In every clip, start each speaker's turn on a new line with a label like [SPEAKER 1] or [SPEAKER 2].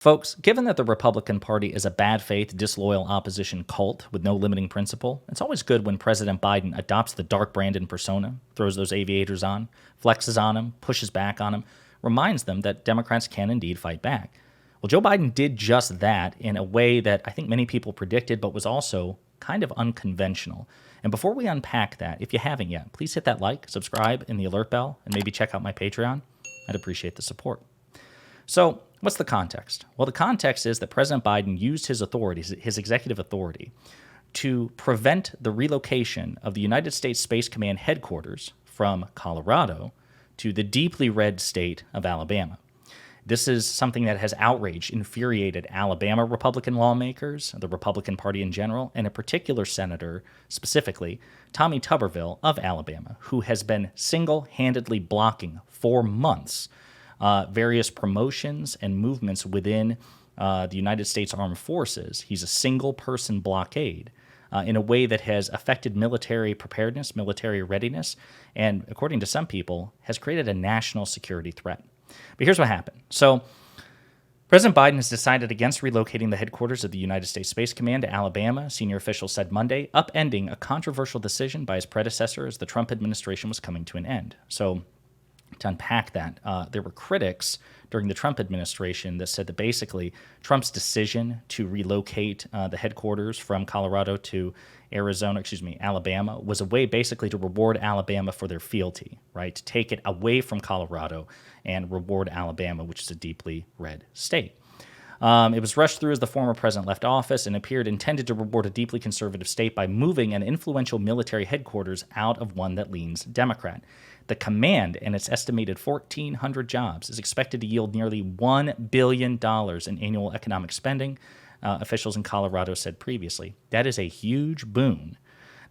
[SPEAKER 1] Folks, given that the Republican Party is a bad faith, disloyal opposition cult with no limiting principle, it's always good when President Biden adopts the dark Brandon persona, throws those aviators on, flexes on them, pushes back on them, reminds them that Democrats can indeed fight back. Well, Joe Biden did just that in a way that I think many people predicted, but was also kind of unconventional. And before we unpack that, if you haven't yet, please hit that like, subscribe, and the alert bell, and maybe check out my Patreon. I'd appreciate the support. So, what's the context? Well, the context is that President Biden used his authority, his executive authority, to prevent the relocation of the United States Space Command headquarters from Colorado to the deeply red state of Alabama. This is something that has outraged, infuriated Alabama Republican lawmakers, the Republican Party in general, and a particular senator, specifically Tommy Tuberville of Alabama, who has been single-handedly blocking for months various promotions and movements within the United States Armed Forces. He's a single-person blockade in a way that has affected military preparedness, military readiness, and, according to some people, has created a national security threat. But here's what happened. So President Biden has decided against relocating the headquarters of the United States Space Command to Alabama, senior officials said Monday, upending a controversial decision by his predecessor as the Trump administration was coming to an end. So to unpack that, there were critics during the Trump administration that said that basically Trump's decision to relocate the headquarters from Colorado to Alabama, was a way basically to reward Alabama for their fealty, right? To take it away from Colorado and reward Alabama, which is a deeply red state. It was rushed through as the former president left office and appeared intended to reward a deeply conservative state by moving an influential military headquarters out of one that leans Democrat. The command and its estimated 1,400 jobs is expected to yield nearly $1 billion in annual economic spending, officials in Colorado said previously. That is a huge boon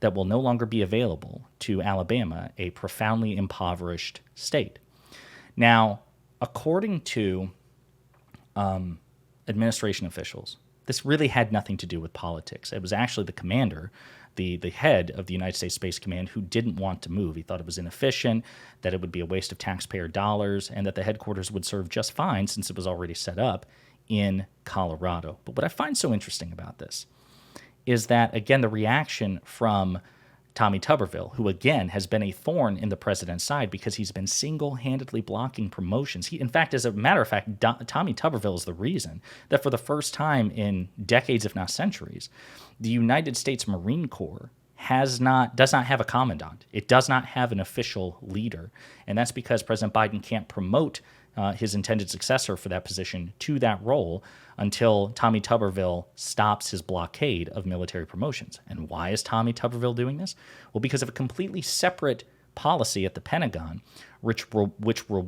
[SPEAKER 1] that will no longer be available to Alabama, a profoundly impoverished state. Now, according to administration officials, this really had nothing to do with politics. It was actually the commander, the head of the United States Space Command, who didn't want to move. He thought it was inefficient, that it would be a waste of taxpayer dollars, and that the headquarters would serve just fine since it was already set up in Colorado. But what I find so interesting about this is that, again, the reaction from Tommy Tuberville, who, again, has been a thorn in the president's side because he's been single-handedly blocking promotions. In fact, as a matter of fact, Tommy Tuberville is the reason that for the first time in decades, if not centuries, the United States Marine Corps does not have a commandant. It does not have an official leader. And that's because President Biden can't promote his intended successor for that position to that role until Tommy Tuberville stops his blockade of military promotions. And why is Tommy Tuberville doing this? Well, because of a completely separate policy at the Pentagon, which reimburses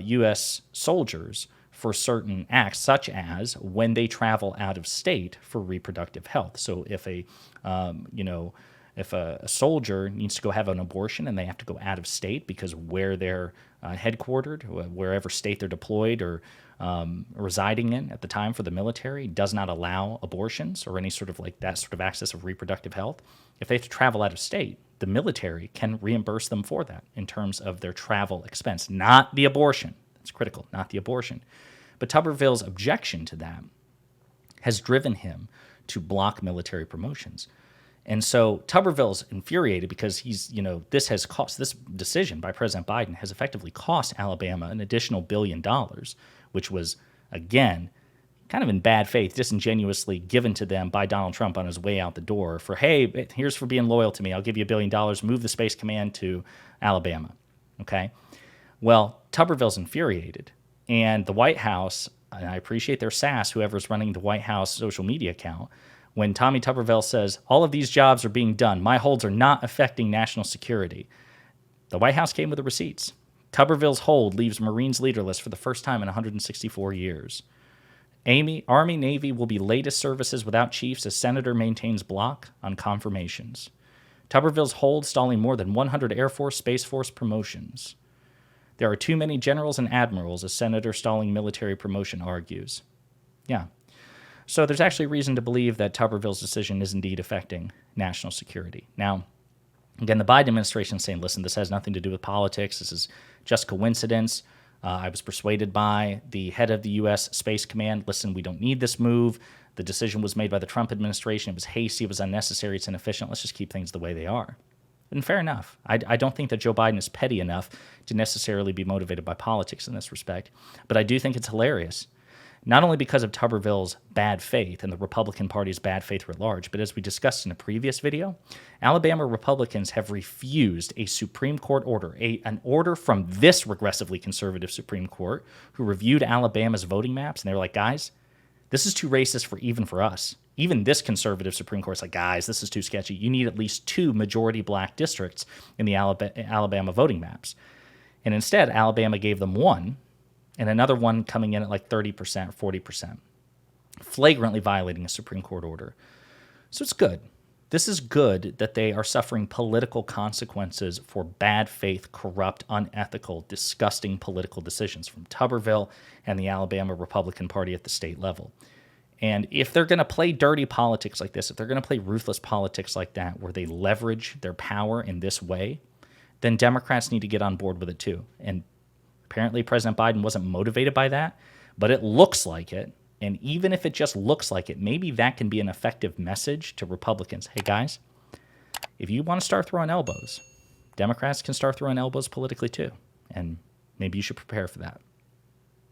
[SPEAKER 1] U.S. soldiers for certain acts, such as when they travel out of state for reproductive health. So if a soldier needs to go have an abortion and they have to go out of state because where they're headquartered, wherever state they're deployed or residing in at the time for the military, does not allow abortions or any sort of like that sort of access of reproductive health, if they have to travel out of state, the military can reimburse them for that in terms of their travel expense, not the abortion. That's critical, not the abortion. But Tuberville's objection to that has driven him to block military promotions. And so Tuberville's infuriated because this decision by President Biden has effectively cost Alabama an additional $1 billion, which was, again, kind of in bad faith, disingenuously given to them by Donald Trump on his way out the door for, hey, here's for being loyal to me. I'll give you $1 billion, move the Space Command to Alabama. Okay? Well, Tuberville's infuriated. And the White House, and I appreciate their sass, whoever's running the White House social media account, when Tommy Tuberville says, all of these jobs are being done, my holds are not affecting national security, the White House came with the receipts. Tuberville's hold leaves Marines leaderless for the first time in 164 years. Army, Navy will be latest services without chiefs as Senator maintains block on confirmations. Tuberville's hold stalling more than 100 Air Force, Space Force promotions. There are too many generals and admirals, as Senator stalling military promotion argues. Yeah. So there's actually reason to believe that Tuberville's decision is indeed affecting national security. Now, again, the Biden administration is saying, listen, this has nothing to do with politics. This is just coincidence. I was persuaded by the head of the U.S. Space Command, listen, we don't need this move. The decision was made by the Trump administration. It was hasty. It was unnecessary. It's inefficient. Let's just keep things the way they are. And fair enough. I don't think that Joe Biden is petty enough to necessarily be motivated by politics in this respect. But I do think it's hilarious, not only because of Tuberville's bad faith and the Republican Party's bad faith writ large, but as we discussed in a previous video, Alabama Republicans have refused a Supreme Court order, an order from this regressively conservative Supreme Court, who reviewed Alabama's voting maps, and they were like, guys, this is too racist even for us. Even this conservative Supreme Court's like, guys, this is too sketchy. You need at least 2 majority black districts in the Alabama voting maps. And instead, Alabama gave them 1, and another one coming in at like 30%, 40%, flagrantly violating a Supreme Court order. So it's good. This is good that they are suffering political consequences for bad faith, corrupt, unethical, disgusting political decisions from Tuberville and the Alabama Republican Party at the state level. And if they're going to play dirty politics like this, if they're going to play ruthless politics like that, where they leverage their power in this way, then Democrats need to get on board with it too. And apparently President Biden wasn't motivated by that, but it looks like it. And even if it just looks like it, maybe that can be an effective message to Republicans. Hey, guys, if you want to start throwing elbows, Democrats can start throwing elbows politically too. And maybe you should prepare for that.